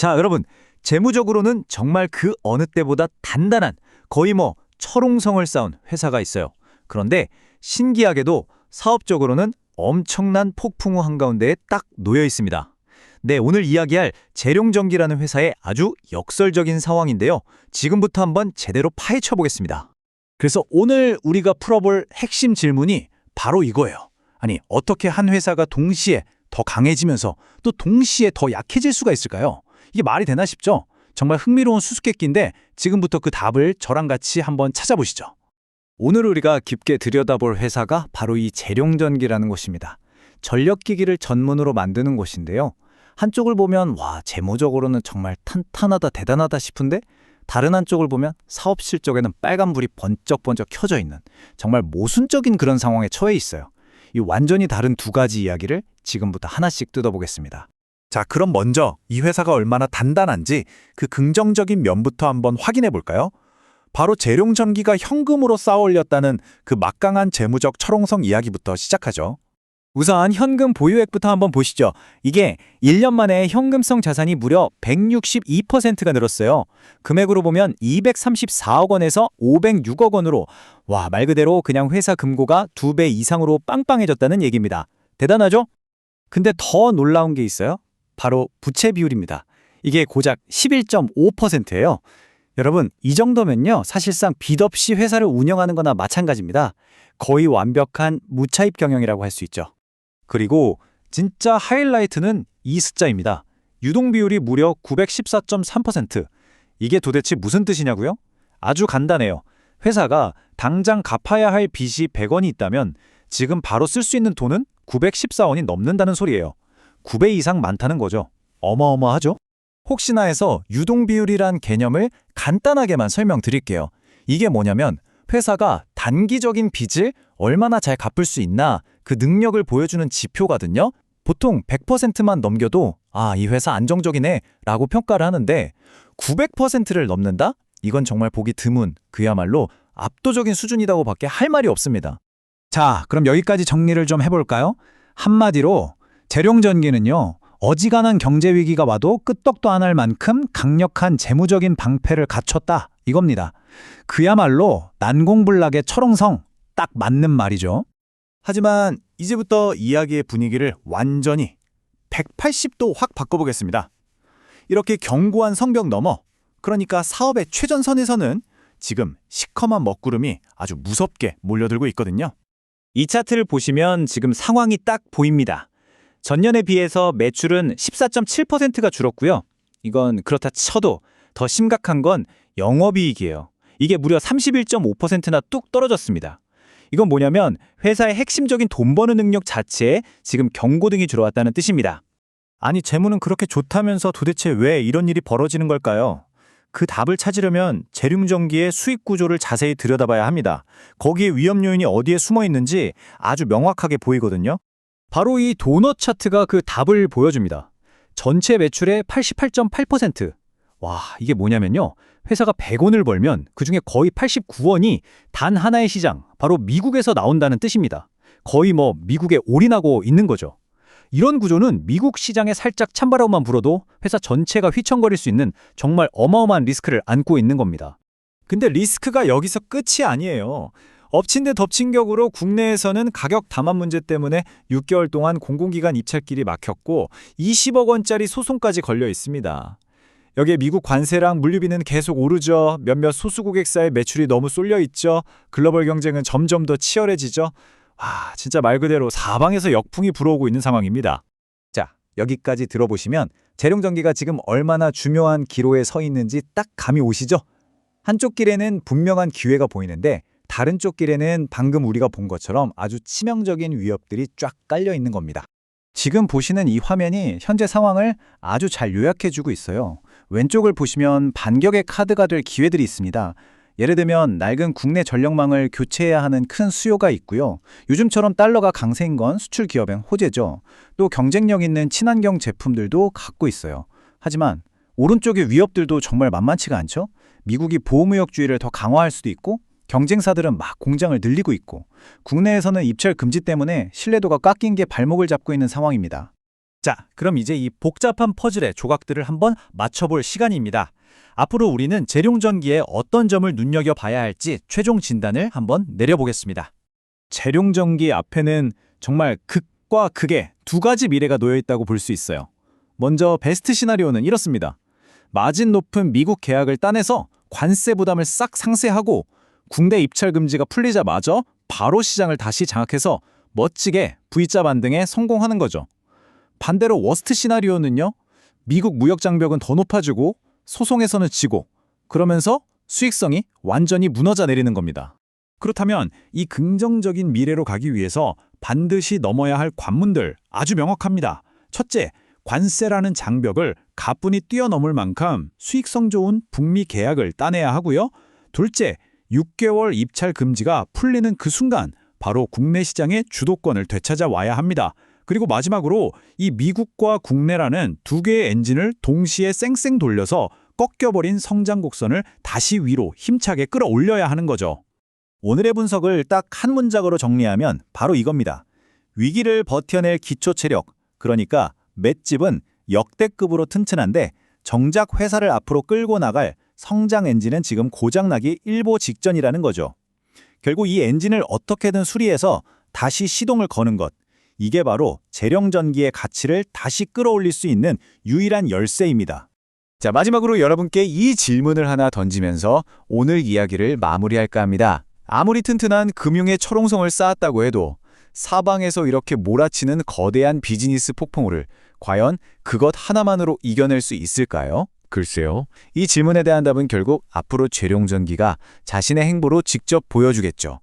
자, 여러분, 재무적으로는 정말 그 어느 때보다 단단한 거의 철옹성을 쌓은 회사가 있어요. 그런데 신기하게도 사업적으로는 엄청난 폭풍우 한가운데에 딱 놓여 있습니다. 네, 오늘 이야기할 재룡전기라는 회사의 아주 역설적인 상황인데요. 지금부터 한번 제대로 파헤쳐 보겠습니다. 그래서 오늘 우리가 풀어볼 핵심 질문이 바로 이거예요. 아니, 어떻게 한 회사가 동시에 더 강해지면서 또 동시에 더 약해질 수가 있을까요? 이게 말이 되나 싶죠? 정말 흥미로운 수수께끼인데 지금부터 그 답을 저랑 같이 한번 찾아보시죠. 오늘 우리가 깊게 들여다볼 회사가 바로 이 재룡전기라는 곳입니다. 전력기기를 전문으로 만드는 곳인데요. 한쪽을 보면 재무적으로는 정말 탄탄하다 대단하다 싶은데 다른 한쪽을 보면 사업 실적에는 빨간불이 번쩍번쩍 켜져 있는 정말 모순적인 그런 상황에 처해 있어요. 이 완전히 다른 두 가지 이야기를 지금부터 하나씩 뜯어보겠습니다. 자, 그럼 먼저 이 회사가 얼마나 단단한지 그 긍정적인 면부터 한번 확인해 볼까요? 바로 재룡전기가 현금으로 쌓아올렸다는 그 막강한 재무적 철옹성 이야기부터 시작하죠. 우선 현금 보유액부터 한번 보시죠. 이게 1년 만에 현금성 자산이 무려 162%가 늘었어요. 금액으로 보면 234억 원에서 506억 원으로 말 그대로 그냥 회사 금고가 2배 이상으로 빵빵해졌다는 얘기입니다. 대단하죠? 근데 더 놀라운 게 있어요. 바로 부채 비율입니다. 이게 고작 11.5%예요. 여러분, 이 정도면요, 사실상 빚 없이 회사를 운영하는 거나 마찬가지입니다. 거의 완벽한 무차입 경영이라고 할 수 있죠. 그리고 진짜 하이라이트는 이 숫자입니다. 유동 비율이 무려 914.3%. 이게 도대체 무슨 뜻이냐고요? 아주 간단해요. 회사가 당장 갚아야 할 빚이 100원이 있다면 지금 바로 쓸 수 있는 돈은 914원이 넘는다는 소리예요. 9배 이상 많다는 거죠. 어마어마하죠? 혹시나 해서 유동 비율이란 개념을 간단하게만 설명드릴게요. 이게 뭐냐면 회사가 단기적인 빚을 얼마나 잘 갚을 수 있나 그 능력을 보여주는 지표거든요. 보통 100%만 넘겨도 이 회사 안정적이네 라고 평가를 하는데 900%를 넘는다? 이건 정말 보기 드문 그야말로 압도적인 수준이라고 밖에 할 말이 없습니다. 자, 그럼 여기까지 정리를 좀 해볼까요? 한마디로 재룡전기는요, 어지간한 경제 위기가 와도 끄떡도 안 할 만큼 강력한 재무적인 방패를 갖췄다 이겁니다. 그야말로 난공불락의 철옹성, 딱 맞는 말이죠. 하지만 이제부터 이야기의 분위기를 완전히 180도 확 바꿔보겠습니다. 이렇게 견고한 성벽 너머, 그러니까 사업의 최전선에서는 지금 시커먼 먹구름이 아주 무섭게 몰려들고 있거든요. 이 차트를 보시면 지금 상황이 딱 보입니다. 전년에 비해서 매출은 14.7%가 줄었고요. 이건 그렇다 쳐도 더 심각한 건 영업이익이에요. 이게 무려 31.5%나 뚝 떨어졌습니다. 이건 뭐냐면 회사의 핵심적인 돈 버는 능력 자체에 지금 경고등이 들어왔다는 뜻입니다. 아니, 재무는 그렇게 좋다면서 도대체 왜 이런 일이 벌어지는 걸까요? 그 답을 찾으려면 재룡전기의 수익 구조를 자세히 들여다봐야 합니다. 거기에 위험 요인이 어디에 숨어 있는지 아주 명확하게 보이거든요. 바로 이 도넛 차트가 그 답을 보여줍니다. 전체 매출의 88.8%. 이게 뭐냐면요. 회사가 100원을 벌면 그중에 거의 89원이 단 하나의 시장, 바로 미국에서 나온다는 뜻입니다. 거의 미국에 올인하고 있는 거죠. 이런 구조는 미국 시장에 살짝 찬바람만 불어도 회사 전체가 휘청거릴 수 있는 정말 어마어마한 리스크를 안고 있는 겁니다. 근데 리스크가 여기서 끝이 아니에요. 엎친 데 덮친 격으로 국내에서는 가격 담합 문제 때문에 6개월 동안 공공기관 입찰길이 막혔고 20억 원짜리 소송까지 걸려 있습니다. 여기에 미국 관세랑 물류비는 계속 오르죠. 몇몇 소수 고객사의 매출이 너무 쏠려 있죠. 글로벌 경쟁은 점점 더 치열해지죠. 진짜 말 그대로 사방에서 역풍이 불어오고 있는 상황입니다. 자, 여기까지 들어보시면 재룡전기가 지금 얼마나 중요한 기로에 서 있는지 딱 감이 오시죠? 한쪽 길에는 분명한 기회가 보이는데 다른 쪽 길에는 방금 우리가 본 것처럼 아주 치명적인 위협들이 쫙 깔려 있는 겁니다. 지금 보시는 이 화면이 현재 상황을 아주 잘 요약해주고 있어요. 왼쪽을 보시면 반격의 카드가 될 기회들이 있습니다. 예를 들면 낡은 국내 전력망을 교체해야 하는 큰 수요가 있고요. 요즘처럼 달러가 강세인 건 수출 기업엔 호재죠. 또 경쟁력 있는 친환경 제품들도 갖고 있어요. 하지만 오른쪽의 위협들도 정말 만만치가 않죠. 미국이 보호무역주의를 더 강화할 수도 있고 경쟁사들은 막 공장을 늘리고 있고 국내에서는 입찰 금지 때문에 신뢰도가 깎인 게 발목을 잡고 있는 상황입니다. 자, 그럼 이제 이 복잡한 퍼즐의 조각들을 한번 맞춰볼 시간입니다. 앞으로 우리는 재룡전기에 어떤 점을 눈여겨봐야 할지 최종 진단을 한번 내려보겠습니다. 재룡전기 앞에는 정말 극과 극의 두 가지 미래가 놓여 있다고 볼 수 있어요. 먼저 베스트 시나리오는 이렇습니다. 마진 높은 미국 계약을 따내서 관세 부담을 싹 상쇄하고 국내 입찰 금지가 풀리자마자 바로 시장을 다시 장악해서 멋지게 V자 반등에 성공하는 거죠. 반대로 워스트 시나리오는요. 미국 무역 장벽은 더 높아지고 소송에서는 지고 그러면서 수익성이 완전히 무너져 내리는 겁니다. 그렇다면 이 긍정적인 미래로 가기 위해서 반드시 넘어야 할 관문들 아주 명확합니다. 첫째, 관세라는 장벽을 가뿐히 뛰어넘을 만큼 수익성 좋은 북미 계약을 따내야 하고요. 둘째, 6개월 입찰 금지가 풀리는 그 순간 바로 국내 시장의 주도권을 되찾아 와야 합니다. 그리고 마지막으로 이 미국과 국내라는 두 개의 엔진을 동시에 쌩쌩 돌려서 꺾여버린 성장 곡선을 다시 위로 힘차게 끌어올려야 하는 거죠. 오늘의 분석을 딱 한 문장으로 정리하면 바로 이겁니다. 위기를 버텨낼 기초 체력, 그러니까 맷집은 역대급으로 튼튼한데 정작 회사를 앞으로 끌고 나갈 성장 엔진은 지금 고장나기 일보 직전이라는 거죠. 결국 이 엔진을 어떻게든 수리해서 다시 시동을 거는 것, 이게 바로 재룡전기의 가치를 다시 끌어올릴 수 있는 유일한 열쇠입니다. 자, 마지막으로 여러분께 이 질문을 하나 던지면서 오늘 이야기를 마무리할까 합니다. 아무리 튼튼한 금융의 철옹성을 쌓았다고 해도 사방에서 이렇게 몰아치는 거대한 비즈니스 폭풍우를 과연 그것 하나만으로 이겨낼 수 있을까요? 글쎄요. 이 질문에 대한 답은 결국 앞으로 재룡전기가 자신의 행보로 직접 보여주겠죠.